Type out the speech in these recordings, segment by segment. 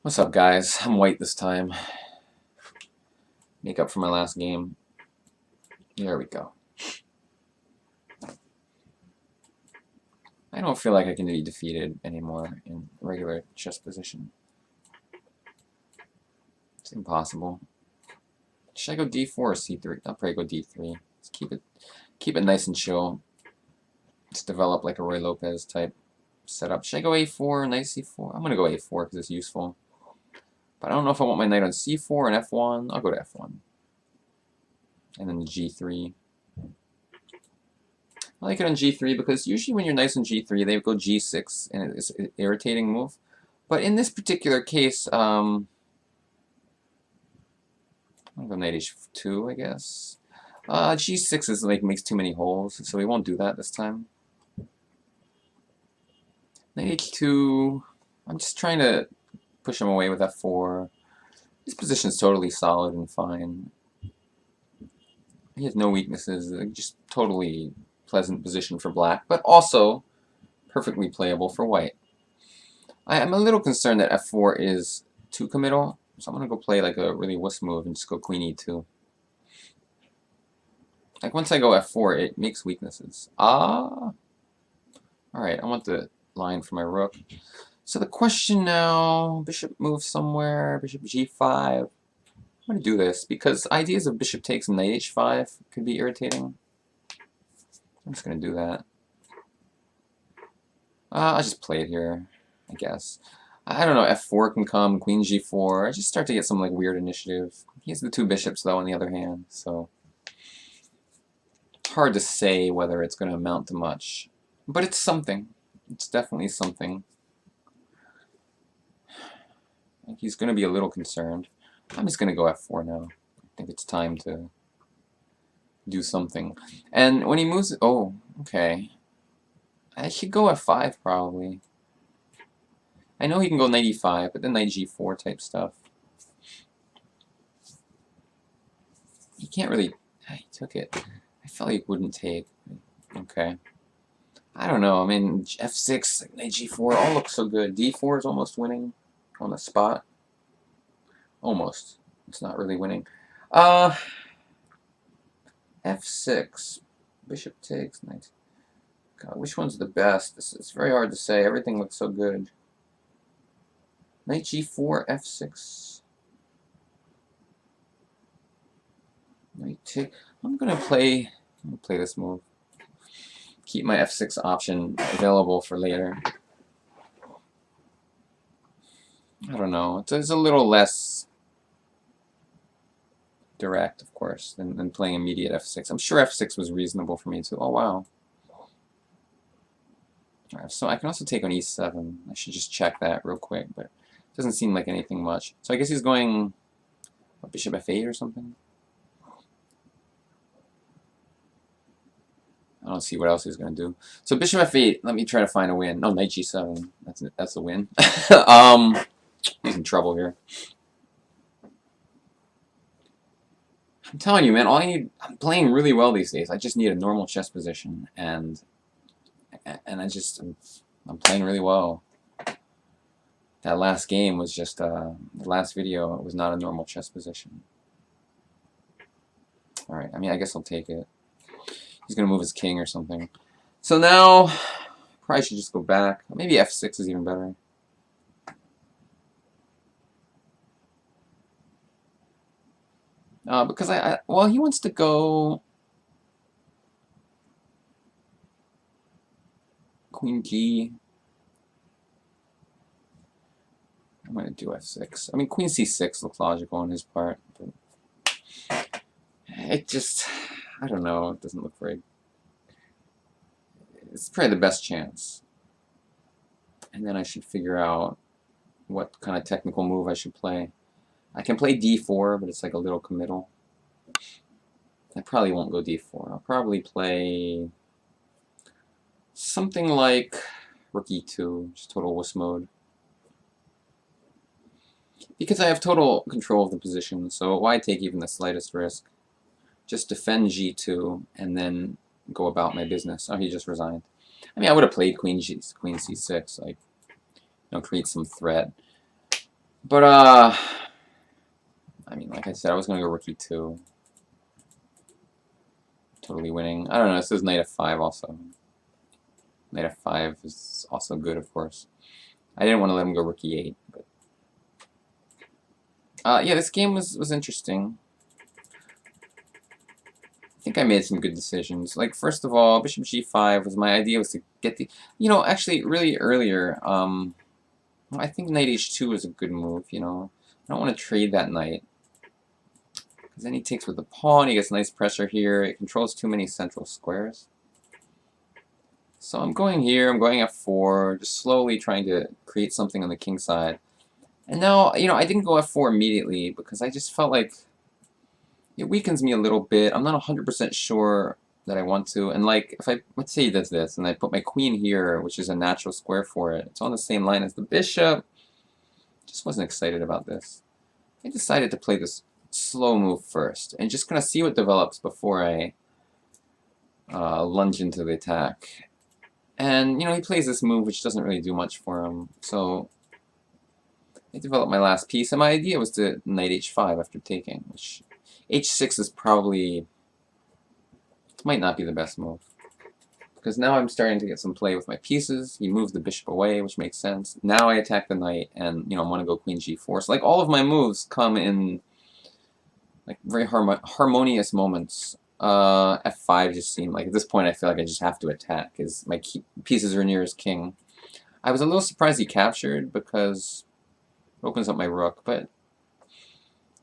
What's up, guys? I'm white this time. Make up for my last game. There we go. I don't feel like I can be defeated anymore in regular chess position. It's impossible. Should I go d4 or c3? I'll probably go d3. Let's keep it nice and chill. Let's develop like a Roy Lopez type setup. Should I go a4, knight c4? I'm gonna go a4 because it's useful. But I don't know if I want my knight on c4 and f1. I'll go to f1. And then g3. I like it on g3 because usually when you're nice on g3, they go g6, and it's an irritating move. But in this particular case, I'll go knight h2, I guess. G6 is like makes too many holes, so we won't do that this time. Knight h2. I'm just trying to push him away with f4. His position is totally solid and fine. He has no weaknesses. Just totally pleasant position for black, but also perfectly playable for white. I'm a little concerned that f4 is too committal, so I'm going to go play like a really wuss move and just go queen e2. Like once I go f4, it makes weaknesses. Alright, I want the line for my rook. So the question now, bishop moves somewhere, bishop g5. I'm going to do this because ideas of bishop takes and knight h5 could be irritating. I'm just going to do that. I'll just play it here, I guess. I don't know, f4 can come, queen g4. I just start to get some like weird initiative. He has the two bishops though on the other hand, so it's hard to say whether it's going to amount to much. But it's something. It's definitely something. I think he's going to be a little concerned. I'm just going to go f4 now. I think it's time to do something. And when he moves... Oh, okay. I should go f5 probably. I know he can go knight e5, but then knight g4 type stuff. He can't really... He took it. I felt like he wouldn't take. Okay. I don't know. I mean, f6, knight g4, all looks so good. d4 is almost winning on the spot. Almost. It's not really winning. f6. Bishop takes. Knight. God, which one's the best? It's very hard to say. Everything looks so good. Knight g4, f6. Knight take. I'm gonna play this move. Keep my f6 option available for later. I don't know. It's a little less direct, of course, than playing immediate f6. I'm sure f6 was reasonable for me too. Oh wow. Alright, so I can also take on e7. I should just check that real quick, but it doesn't seem like anything much. So I guess he's going bishop f8 or something. I don't see what else he's going to do. So bishop f8, let me try to find a win. No, knight g7. That's a win. He's in trouble here. I'm telling you, man, I'm playing really well these days. I just need a normal chess position, and I'm playing really well. That last game was just, the last video, it was not a normal chess position. Alright, I mean, I guess I'll take it. He's going to move his king or something. So now, probably should just go back. Maybe f6 is even better. Because well, he wants to go queen g. I'm going to do f6. I mean, queen c6 looks logical on his part, but it just, I don't know, it doesn't look very... It's probably the best chance. And then I should figure out what kind of technical move I should play. I can play d4, but it's like a little committal. I probably won't go d4. I'll probably play something like rook e2, just total wuss mode. Because I have total control of the position, so why take even the slightest risk? Just defend g2 and then go about my business. Oh, he just resigned. I mean, I would have played queen c6, like, create some threat. But, I mean, like I said, I was going to go rook e2. Totally winning. I don't know, it says knight f5 also. Knight f5 is also good, of course. I didn't want to let him go rook e8, but... yeah, this game was interesting. I think I made some good decisions. Like, first of all, bishop g5 was my idea was to get the... You know, actually, really earlier, I think knight h2 is a good move, you know. I don't want to trade that knight. Because then he takes with the pawn, he gets nice pressure here. It controls too many central squares. So I'm going here, I'm going f4, just slowly trying to create something on the king side. And now, you know, I didn't go f4 immediately because I just felt like it weakens me a little bit. I'm not 100% sure that I want to. And like, if I, let's say he does this, and I put my queen here, which is a natural square for it. It's on the same line as the bishop. Just wasn't excited about this. I decided to play this slow move first, and just kind of see what develops before I lunge into the attack. And, you know, he plays this move, which doesn't really do much for him. So I developed my last piece, and my idea was to knight h5 after taking, which h6 is probably... It might not be the best move. Because now I'm starting to get some play with my pieces. He moves the bishop away, which makes sense. Now I attack the knight, and, you know, I want to go queen g4. So, like, all of my moves come in, like, very harmonious moments. f5 just seemed like, at this point, I feel like I just have to attack, because my pieces are near his king. I was a little surprised he captured, because it opens up my rook, but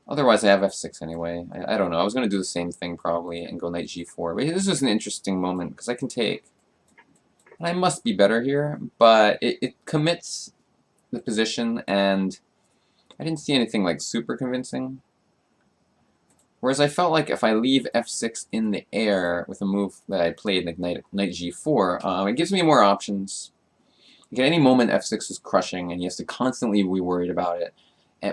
otherwise I have f6 anyway. I don't know. I was going to do the same thing, probably, and go knight g4. But this is an interesting moment, because I can take. And I must be better here, but it commits the position, and I didn't see anything like super convincing. Whereas I felt like if I leave f6 in the air with a move that I played, like knight g4, it gives me more options. Like at any moment f6 is crushing, and he has to constantly be worried about it.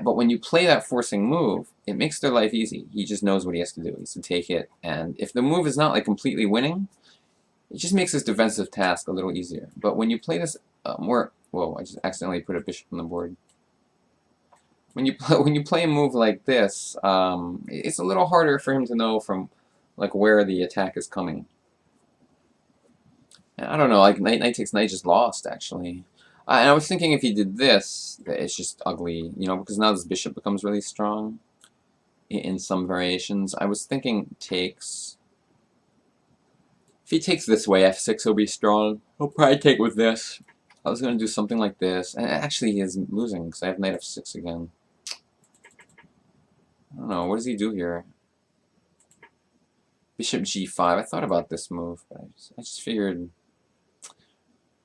But when you play that forcing move, it makes their life easy. He just knows what he has to do. He has to take it, and if the move is not like completely winning, it just makes this defensive task a little easier. But when you play this more... Whoa, I just accidentally put a bishop on the board. When you play a move like this, it's a little harder for him to know from like where the attack is coming. And I don't know, like knight takes knight just lost, actually. And I was thinking if he did this, it's just ugly, you know, because now this bishop becomes really strong in some variations. I was thinking takes... If he takes this way, f6 will be strong. He'll probably take with this. I was going to do something like this. And actually, he is losing, because I have knight f6 again. I don't know. What does he do here? Bishop g5. I thought about this move, but I just figured...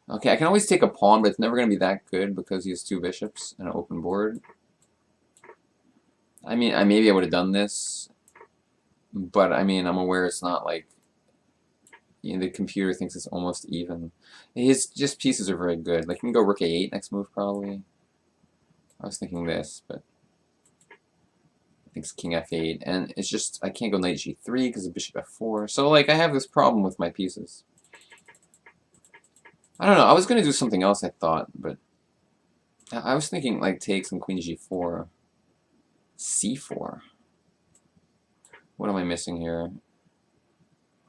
Okay, I can always take a pawn, but it's never going to be that good because he has two bishops and an open board. I mean, maybe I would have done this, but I mean, I'm aware it's not like... You know, the computer thinks it's almost even. His just pieces are very good. Like, you can go rook a8 next move, probably. I was thinking this, but I think it's king f8. And it's just, I can't go knight g3 because of bishop f4. So, like, I have this problem with my pieces. I don't know. I was going to do something else, I thought, but I was thinking, like, takes and queen g4. c4. What am I missing here?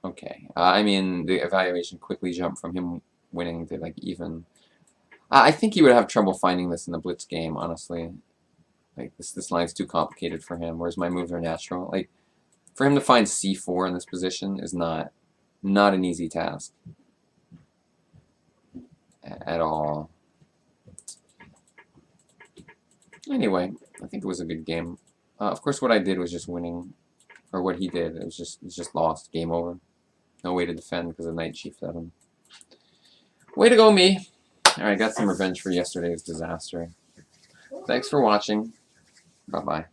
Okay. I mean, the evaluation quickly jumped from him winning to, like, even. I think he would have trouble finding this in the blitz game, honestly. Like, this line's too complicated for him, whereas my moves are natural. Like, for him to find c4 in this position is not an easy task. At all. Anyway, I think it was a good game. Of course, what I did was just winning. Or what he did, it's just lost. Game over. No way to defend because of knight g7. Way to go, me! Alright, got some revenge for yesterday's disaster. Thanks for watching. Bye-bye.